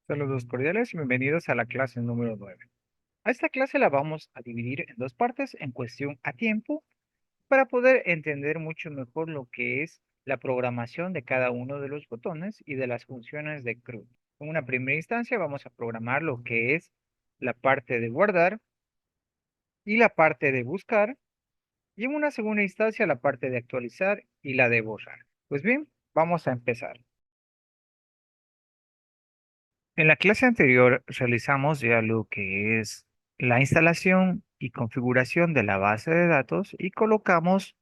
Saludos cordiales y bienvenidos a la clase número 9. A esta clase la vamos a dividir en dos partes en cuestión a tiempo para poder entender mucho mejor lo que es la programación de cada uno de los botones y de las funciones de CRUD. En una primera instancia vamos a programar lo que es la parte de guardar y la parte de buscar, y en una segunda instancia la parte de actualizar y la de borrar. Pues bien, vamos a empezar. En la clase anterior realizamos ya lo que es la instalación y configuración de la base de datos y colocamos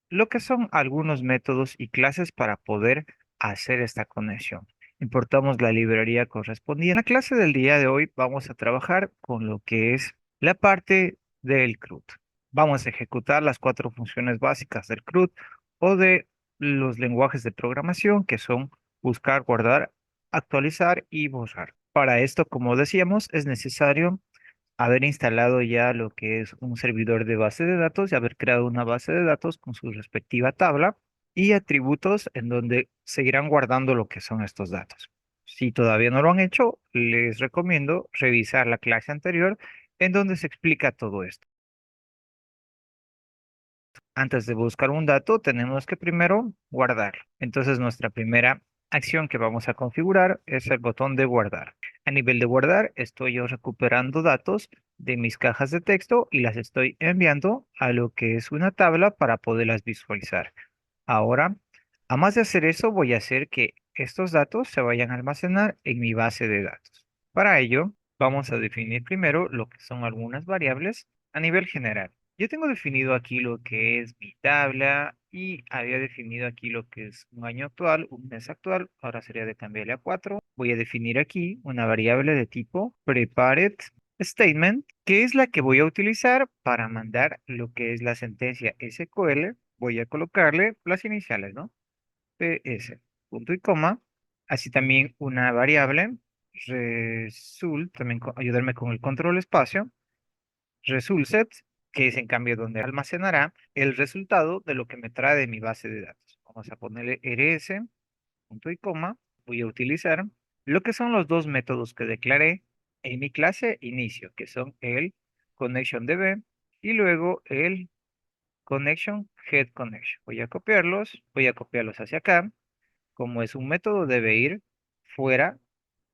lo que son algunos métodos y clases para poder hacer esta conexión. Importamos la librería correspondiente. En la clase del día de hoy vamos a trabajar con lo que es la parte del CRUD. Vamos a ejecutar las cuatro funciones básicas del CRUD o de los lenguajes de programación que son buscar, guardar, actualizar y borrar. Para esto, como decíamos, es necesario haber instalado ya lo que es un servidor de base de datos y haber creado una base de datos con su respectiva tabla y atributos en donde seguirán guardando lo que son estos datos. Si todavía no lo han hecho, les recomiendo revisar la clase anterior en donde se explica todo esto. Antes de buscar un dato, tenemos que primero guardarlo. Entonces, nuestra primera acción que vamos a configurar es el botón de guardar. A nivel de guardar, estoy yo recuperando datos de mis cajas de texto y las estoy enviando a lo que es una tabla para poderlas visualizar. Ahora, además de hacer eso, voy a hacer que estos datos se vayan a almacenar en mi base de datos. Para ello, vamos a definir primero lo que son algunas variables a nivel general. Yo tengo definido aquí lo que es mi tabla y había definido aquí lo que es un año actual, un mes actual. Ahora sería de cambiarle a 4. Voy a definir aquí una variable de tipo prepared statement, que es la que voy a utilizar para mandar lo que es la sentencia SQL. Voy a colocarle las iniciales, ¿no? PS, punto y coma. Así también una variable result, también ayudarme con el control espacio resultSet, que es en cambio donde almacenará el resultado de lo que me trae de mi base de datos. Vamos a ponerle rs, punto y coma. Voy a utilizar lo que son los dos métodos que declaré en mi clase inicio, que son el connectionDB y luego el connectionGetConnection. Voy a copiarlos hacia acá. Como es un método, debe ir fuera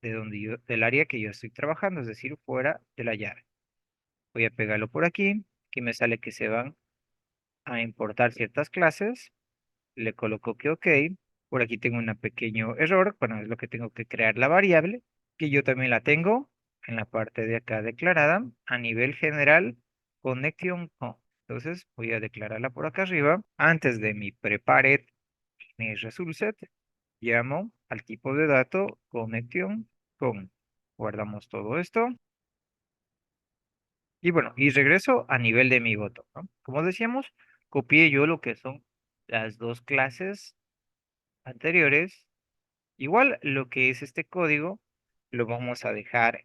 de donde del área que yo estoy trabajando, es decir, fuera de la llave. Voy a pegarlo por aquí, que me sale que se van a importar ciertas clases. Le coloco que OK. Por aquí tengo un pequeño error. Bueno, es lo que tengo que crear la variable, que yo también la tengo en la parte de acá declarada a nivel general, connection con. Entonces voy a declararla por acá arriba. Antes de mi prepared, mi resultSet, llamo al tipo de dato connection con. Guardamos todo esto. Y bueno, y regreso a nivel de mi botón, ¿no? Como decíamos, copié yo lo que son las dos clases anteriores. Igual lo que es este código lo vamos a dejar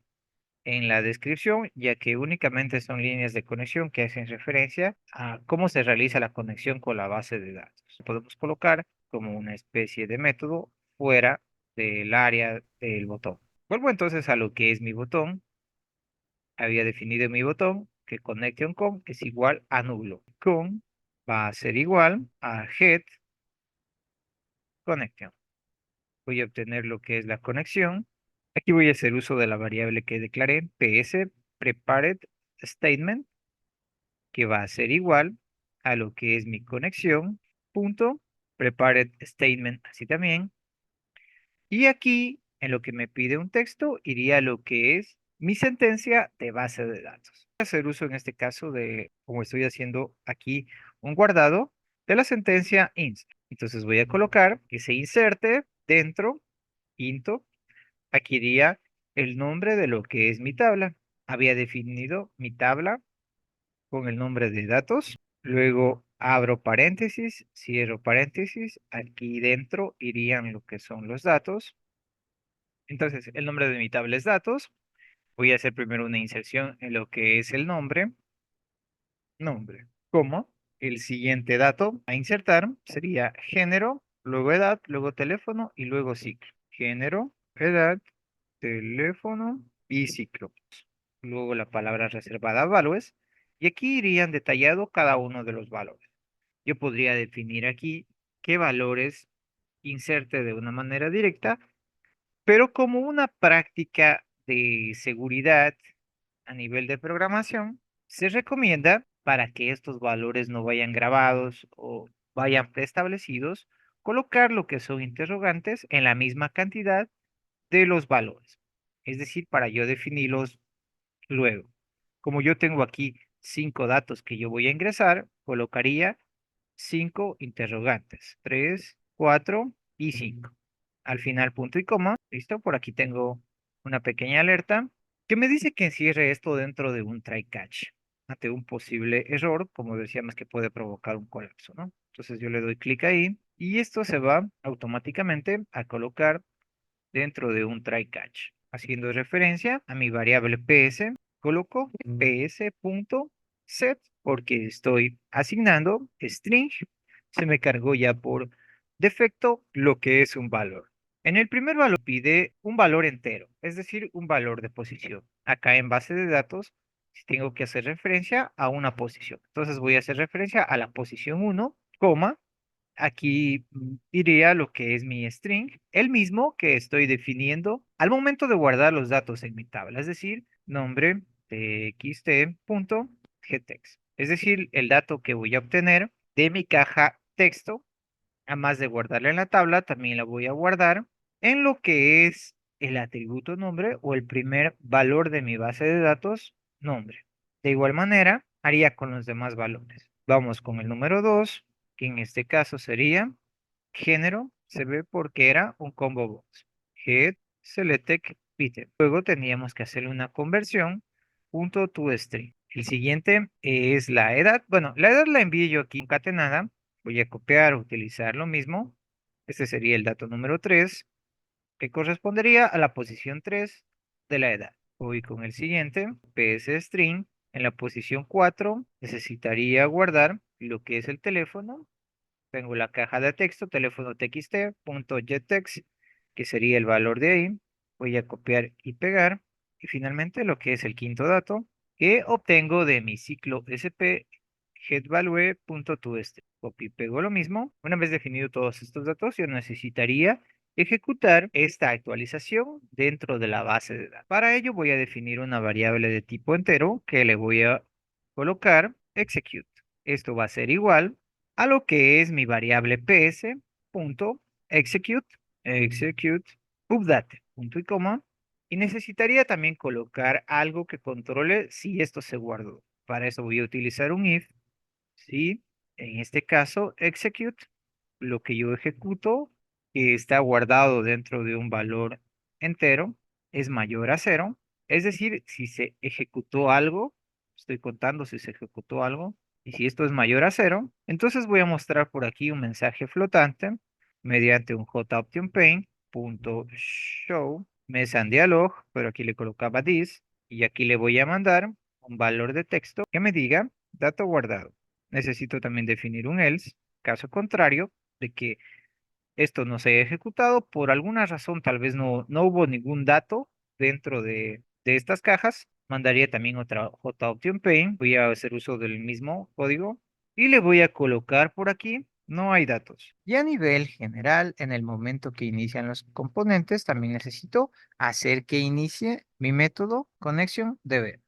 en la descripción, ya que únicamente son líneas de conexión que hacen referencia a cómo se realiza la conexión con la base de datos. Podemos colocar como una especie de método fuera del área del botón. Vuelvo entonces a lo que es mi botón. Había definido mi botón que connection con es igual a nulo. Con va a ser igual a get connection. Voy a obtener lo que es la conexión. Aquí voy a hacer uso de la variable que declaré, ps prepared statement, que va a ser igual a lo que es mi conexión, punto, prepared statement, así también. Y aquí, en lo que me pide un texto, iría lo que es mi sentencia de base de datos. Voy a hacer uso en este caso de, como estoy haciendo aquí, un guardado de la sentencia insert. Entonces voy a colocar que se inserte dentro, into, aquí iría el nombre de lo que es mi tabla. Había definido mi tabla con el nombre de datos. Luego abro paréntesis, cierro paréntesis. Aquí dentro irían lo que son los datos. Entonces, el nombre de mi tabla es datos. Voy a hacer primero una inserción en lo que es el nombre. Nombre, como el siguiente dato a insertar sería género, luego edad, luego teléfono y luego ciclo. Género, edad, teléfono y ciclo. Luego la palabra reservada values. Y aquí irían detallado cada uno de los valores. Yo podría definir aquí qué valores inserte de una manera directa, pero como una práctica de seguridad a nivel de programación, se recomienda para que estos valores no vayan grabados o vayan preestablecidos, colocar lo que son interrogantes en la misma cantidad de los valores. Es decir, para yo definirlos luego. Como yo tengo aquí 5 datos que yo voy a ingresar, colocaría 5 interrogantes, 3, 4 y 5. Al final, punto y coma. ¿Listo? Por aquí tengo una pequeña alerta que me dice que encierre esto dentro de un try catch ante un posible error, como decíamos que puede provocar un colapso, ¿no? Entonces yo le doy clic ahí y esto se va automáticamente a colocar dentro de un try catch. Haciendo referencia a mi variable ps, coloco ps.set porque estoy asignando string. Se me cargó ya por defecto lo que es un valor. En el primer valor pide un valor entero, es decir, un valor de posición. Acá en base de datos tengo que hacer referencia a una posición. Entonces voy a hacer referencia a la posición 1, coma, aquí iría lo que es mi string, el mismo que estoy definiendo al momento de guardar los datos en mi tabla, es decir, nombre txt.gettext. Es decir, el dato que voy a obtener de mi caja texto, además de guardarla en la tabla, también la voy a guardar en lo que es el atributo nombre o el primer valor de mi base de datos, nombre. De igual manera, haría con los demás valores. Vamos con el número 2, que en este caso sería género, se ve porque era un combo box. Head, selected, item. Luego teníamos que hacerle una conversión punto to string. El siguiente es la edad. Bueno, la edad la envío yo aquí concatenada. Voy a copiar, utilizar lo mismo. Este sería el dato número 3, que correspondería a la posición 3 de la edad. Voy con el siguiente, psstring. En la posición 4 necesitaría guardar lo que es el teléfono. Tengo la caja de texto, teléfono txt.gettext, que sería el valor de ahí. Voy a copiar y pegar. Y finalmente lo que es el quinto dato, que obtengo de mi ciclo sp getValue.toString. Copio y pego lo mismo. Una vez definido todos estos datos, yo necesitaría ejecutar esta actualización dentro de la base de datos. Para ello voy a definir una variable de tipo entero que le voy a colocar execute. Esto va a ser igual a lo que es mi variable ps.execute, execute, update, punto y coma. Y necesitaría también colocar algo que controle si esto se guardó. Para eso voy a utilizar un if, si en este caso execute, lo que yo ejecuto, que está guardado dentro de un valor entero, es mayor a 0. Es decir, si se ejecutó algo, estoy contando si se ejecutó algo, y si esto es mayor a 0, entonces voy a mostrar por aquí un mensaje flotante mediante un joptionPaint.show dialog, pero aquí le colocaba this, y aquí le voy a mandar un valor de texto que me diga dato guardado. Necesito también definir un else, caso contrario de que esto no se haya ejecutado por alguna razón, tal vez no hubo ningún dato dentro de estas cajas. Mandaría también otra joptionPaint. Voy a hacer uso del mismo código y le voy a colocar por aquí, no hay datos. Y a nivel general, en el momento que inician los componentes, también necesito hacer que inicie mi método ConnectionDB.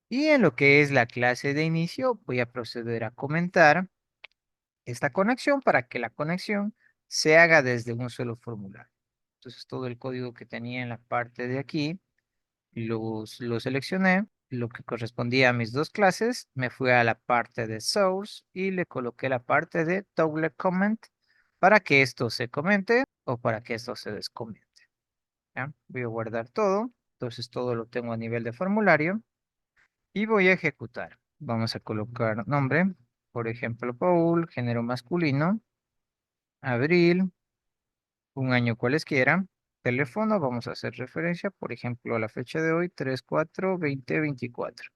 Y en lo que es la clase de inicio, voy a proceder a comentar esta conexión para que la conexión se haga desde un solo formulario. Entonces todo el código que tenía en la parte de aquí lo seleccioné, lo que correspondía a mis dos clases, me fui a la parte de source y le coloqué la parte de toggle comment para que esto se comente o para que esto se descomente. ¿Ya? Voy a guardar todo, entonces todo lo tengo a nivel de formulario y voy a ejecutar. Vamos a colocar nombre, por ejemplo, Paul, género masculino, abril, un año cualesquiera. Teléfono, vamos a hacer referencia, por ejemplo, a la fecha de hoy, 3/4/2024.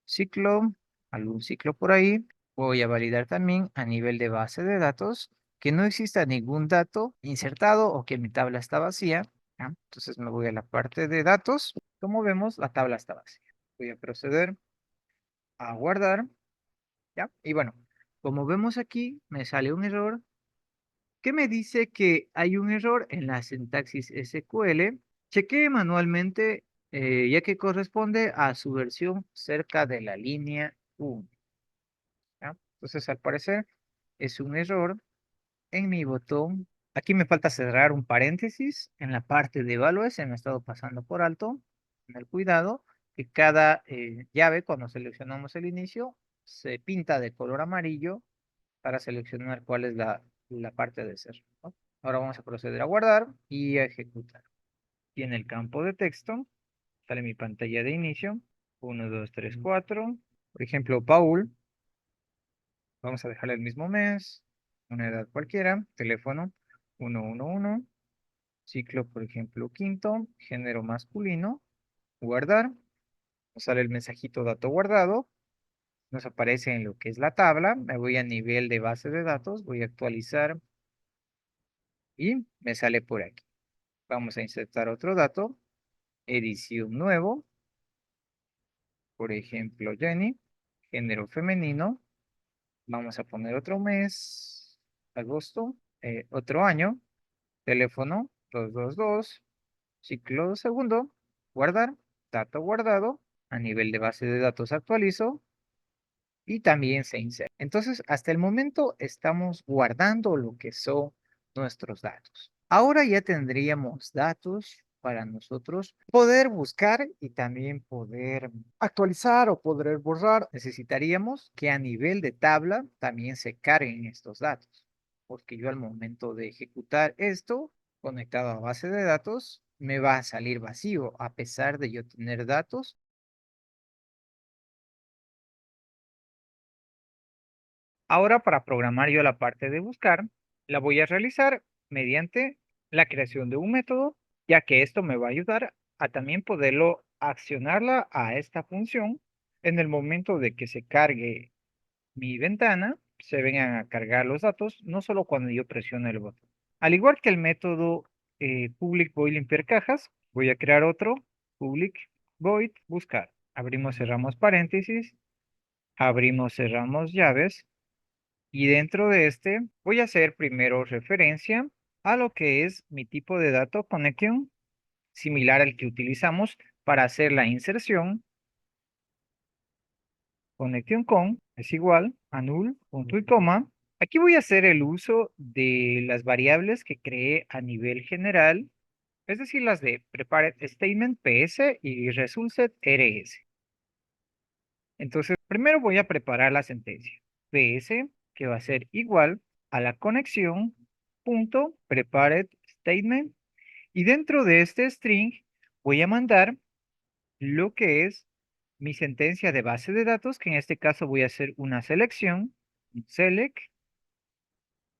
Ciclo, algún ciclo por ahí. Voy a validar también a nivel de base de datos que no exista ningún dato insertado o que mi tabla está vacía. ¿Ya? Entonces me voy a la parte de datos. Como vemos, la tabla está vacía. Voy a proceder a guardar. ¿Ya? Y bueno, como vemos aquí, me sale un error que me dice que hay un error en la sintaxis SQL. Chequee manualmente, ya que corresponde a su versión cerca de la línea 1. ¿Ya? Entonces, al parecer, es un error en mi botón. Aquí me falta cerrar un paréntesis en la parte de evalues. Se me ha estado pasando por alto. Tener cuidado que cada llave, cuando seleccionamos el inicio, se pinta de color amarillo para seleccionar cuál es la parte de ser, ¿no? Ahora vamos a proceder a guardar y a ejecutar. Y en el campo de texto sale mi pantalla de inicio. 1, 2, 3, 4. Por ejemplo, Paul. Vamos a dejarle el mismo mes, una edad cualquiera, teléfono 111, ciclo, por ejemplo, quinto, género masculino, guardar. Nos sale el mensajito dato guardado. Nos aparece en lo que es la tabla. Me voy a nivel de base de datos, voy a actualizar y me sale por aquí. Vamos a insertar otro dato, edición nuevo, por ejemplo, Jenny, género femenino. Vamos a poner otro mes, agosto, otro año, teléfono 222, ciclo segundo, guardar, dato guardado, a nivel de base de datos actualizo y también se inserta. Entonces, hasta el momento estamos guardando lo que son nuestros datos. Ahora ya tendríamos datos para nosotros poder buscar y también poder actualizar o poder borrar. Necesitaríamos que a nivel de tabla también se carguen estos datos, porque yo al momento de ejecutar esto conectado a base de datos, me va a salir vacío a pesar de yo tener datos. Ahora, para programar yo la parte de buscar, la voy a realizar mediante la creación de un método, ya que esto me va a ayudar a también poderlo accionarla a esta función en el momento de que se cargue mi ventana, se vengan a cargar los datos, no solo cuando yo presiono el botón. Al igual que el método public void limpiar cajas, voy a crear otro public void buscar. Abrimos, cerramos paréntesis, abrimos, cerramos llaves. Y dentro de este voy a hacer primero referencia a lo que es mi tipo de dato connection, similar al que utilizamos para hacer la inserción. Connection con es igual a null, punto y coma. Aquí voy a hacer el uso de las variables que creé a nivel general, es decir, las de prepared statement ps y resultset rs. Entonces, primero voy a preparar la sentencia. PS, que va a ser igual a la conexión punto prepared statement. Y dentro de este string voy a mandar lo que es mi sentencia de base de datos, que en este caso voy a hacer una selección, select,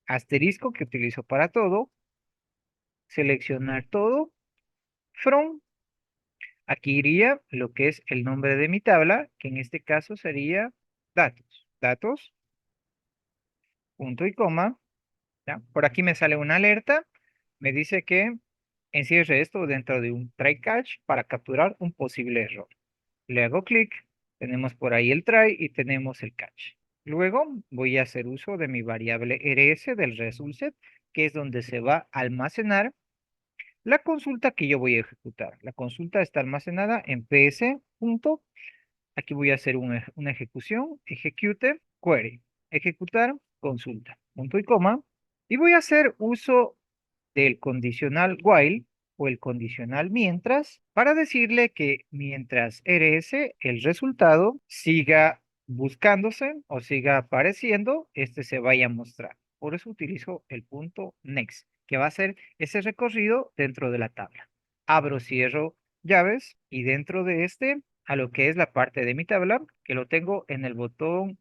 asterisco que utilizo para todo, seleccionar todo, from. Aquí iría lo que es el nombre de mi tabla, que en este caso sería datos. Datos, punto y coma. ¿Ya? Por aquí me sale una alerta. Me dice que encierre esto dentro de un try catch para capturar un posible error. Le hago clic. Tenemos por ahí el try y tenemos el catch. Luego voy a hacer uso de mi variable rs del resultset, que es donde se va a almacenar la consulta que yo voy a ejecutar. La consulta está almacenada en ps. Aquí voy a hacer una ejecución, execute, query, ejecutar, consulta, punto y coma. Y voy a hacer uso del condicional while o el condicional mientras para decirle que mientras rs, el resultado, siga buscándose o siga apareciendo, este se vaya a mostrar. Por eso utilizo el punto next, que va a ser ese recorrido dentro de la tabla. Abro, cierro llaves y dentro de este, a lo que es la parte de mi tabla, que lo tengo en el botón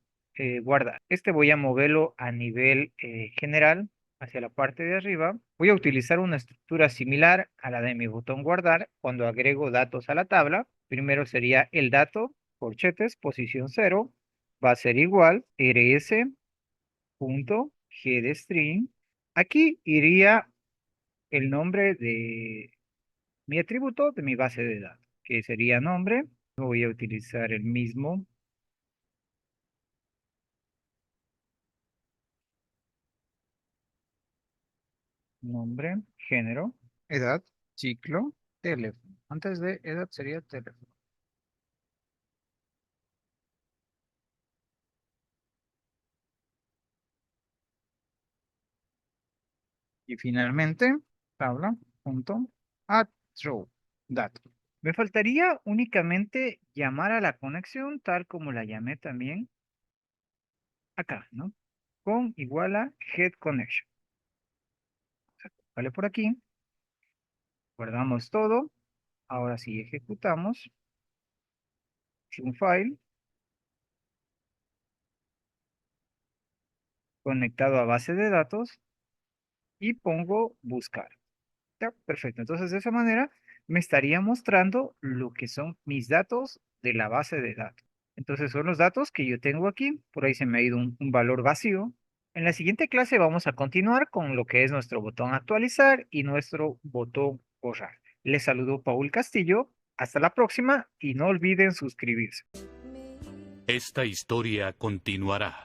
guardar. Este voy a moverlo a nivel general hacia la parte de arriba. Voy a utilizar una estructura similar a la de mi botón guardar cuando agrego datos a la tabla. Primero sería el dato, corchetes, posición 0, va a ser igual rs.getString. Aquí iría el nombre mi atributo de mi base de datos, que sería nombre. Voy a utilizar el mismo nombre, género, edad, ciclo, teléfono. Antes de edad sería teléfono. Y finalmente, tabla, punto, add row, dato. Me faltaría únicamente llamar a la conexión tal como la llamé también acá, ¿no? Con igual a get connection. Vale por aquí, guardamos todo. Ahora sí ejecutamos un file conectado a base de datos y pongo buscar. Ya, perfecto. Entonces, de esa manera me estaría mostrando lo que son mis datos de la base de datos. Entonces, son los datos que yo tengo aquí. Por ahí se me ha ido un valor vacío. En la siguiente clase vamos a continuar con lo que es nuestro botón actualizar y nuestro botón borrar. Les saludo Paul Castillo. Hasta la próxima y no olviden suscribirse. Esta historia continuará.